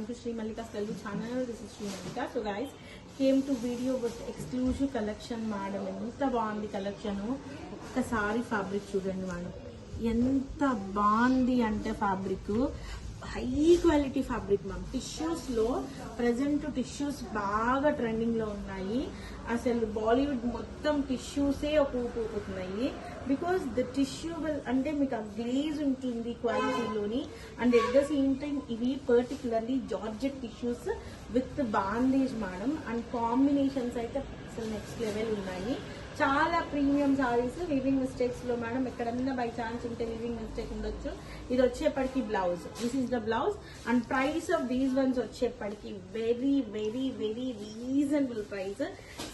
to Sri Mallika's Telugu channel. This is Sri Mallika. So guys, came to video with exclusive collection madam. ఎంత బాగుంది collection. ఒక్కసారి fabric చూడండి madam, ఎంత బాగుంది అంటే fabric high quality fabric ma'am. Tissues లో present tissues బాగా trending లో ఉన్నాయి. అసలు బాలీవుడ్ మొత్తం టిష్యూసే ఒక ఊపుతున్నాయి. బికాస్ ద టిష్యూ అంటే మీకు ఆ గ్లేజ్ ఉంటుంది క్వాలిటీలోని. And at the same time ఇవి particularly georgette tissues with bandhej madam. And combinations అయితే అసలు నెక్స్ట్ లెవెల్ ఉన్నాయి. చాలా ప్రీమియం సారీస్. వీవింగ్ మిస్టేక్స్ లో మేడం ఎక్కడన్నా బై ఛాన్స్ ఉంటే వీవింగ్ మిస్టేక్ ఉండొచ్చు. ఇది వచ్చేప్పటికి blouse, this is the blouse. And price of these ones వచ్చేప్పటికి very very very reasonable price,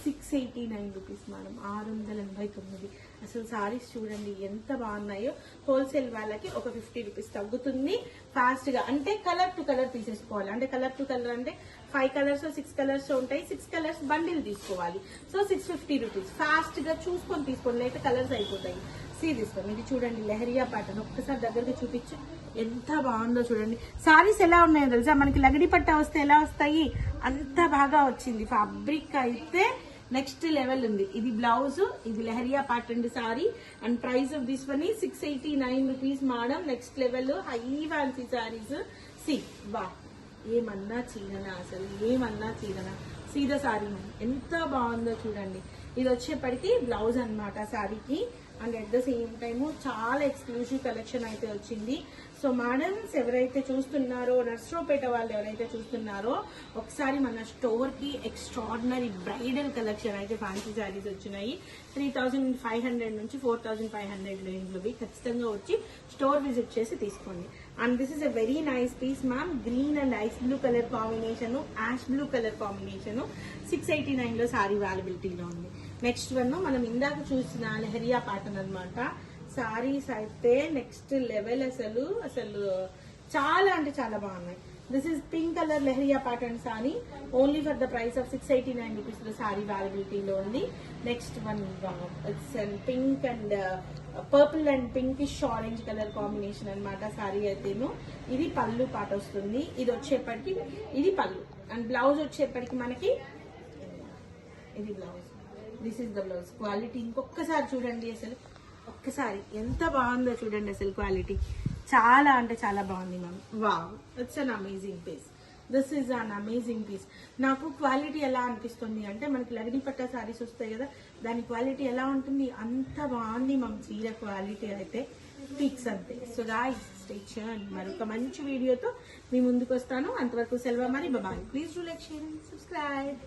689 rupees madam, 689. అసలు సారీస్ చూడండి ఎంత బాగున్నాయో. హోల్సేల్ వాళ్ళకి ఒక 50 రూపీస్ తగ్గుతుంది ఫాస్ట్ గా. అంటే కలర్ టు కలర్ తీసేసుకోవాలి. అంటే కలర్ టు కలర్ అంటే 5 కలర్స్ 6 కలర్స్ ఉంటాయి. 6 కలర్స్ బండిల్ తీసుకోవాలి. So 650 rupees. ఫాస్ట్ గా చూసుకొని తీసుకోండి, అయితే కలర్స్ అయిపోతాయి. తీసుకోండి. ఇది చూడండి లెహరియా ప్యాటర్న్, ఒక్కసారి దగ్గరగా చూపించు ఎంత బాగుందో చూడండి. సారీస్ ఎలా ఉన్నాయో తెలుసా, మనకి లగడి పట్ట వస్తే ఎలా వస్తాయి అంత బాగా వచ్చింది. ఫ్యాబ్రిక్ అయితే నెక్స్ట్ లెవెల్ ఉంది. ఇది బ్లౌజ్, ఇది lehariya pattern sari. And price of this one 689 rupees madam. Next level high fancy saris. వా ఏమన్నా చీరనా, అసలు ఏమన్నా చీరనా. సీద సారీ ఎంత బాగుందో చూడండి. ఇది వచ్చేప్పటికి బ్లౌజ్ అనమాట సారీకి. And at the same time చాలా ఎక్స్క్లూజివ్ కలెక్షన్ అయితే వచ్చింది. సో మేడమ్స్ ఎవరైతే చూస్తున్నారో, నర్సరావుపేట వాళ్ళు ఎవరైతే చూస్తున్నారో, ఒకసారి మన స్టోర్ కి ఎక్స్ట్రాడినరీ బ్రైడల్ కలెక్షన్ అయితే ఫ్యాన్సీ శారీస్ వచ్చినాయి. 3500 నుంచి 4500 రేంజ్లోవి ఖచ్చితంగా వచ్చి స్టోర్ విజిట్ చేసి తీసుకోండి. And this is a very nice piece ma'am. Green and ice blue colour combination, ash blue colour combination. 689 లో సారీ అవైలబిలిటీలో ఉంది. నెక్స్ట్ వన్ మనం ఇందాక చూసిన లెహరియా ప్యాటర్న్ అనమాట. సారీస్ అయితే నెక్స్ట్ లెవెల్. అసలు చాలా అంటే చాలా బాగున్నాయి. This is pink colour lehariya pattern sari. Only for the price of 689 rupees లో సారీ అవైలబిలిటీలో ఉంది. Next one it's pink and purple and pinkish orange colour combination అనమాట సారీ అయితేను. ఇది పళ్ళు పాట వస్తుంది. ఇది వచ్చేప్పటికి ఇది పళ్ళు. అండ్ బ్లౌజ్ వచ్చేప్పటికి మనకి ఇది blouse. This is the blouse. Quality ఇంకొకసారి చూడండి, అసలు ఒక్కసారి ఎంత బాగుందో చూడండి. అసలు క్వాలిటీ చాలా అంటే చాలా బాగుంది ma'am. Wow, it's an amazing piece. This is an amazing piece. నాకు క్వాలిటీ ఎలా అనిపిస్తుంది అంటే, మనకి లగడి పట్టా సారీస్ వస్తాయి కదా, దాని క్వాలిటీ ఎలా ఉంటుంది అంత బాగుంది మ్యామ్. చీర క్వాలిటీ అయితే పీక్స్ అంతే. So guys stay tuned. మరొక మంచి వీడియోతో మీ ముందుకు వస్తాను. అంతవరకు సెలవు మరి. Bye. Please do like, share and subscribe.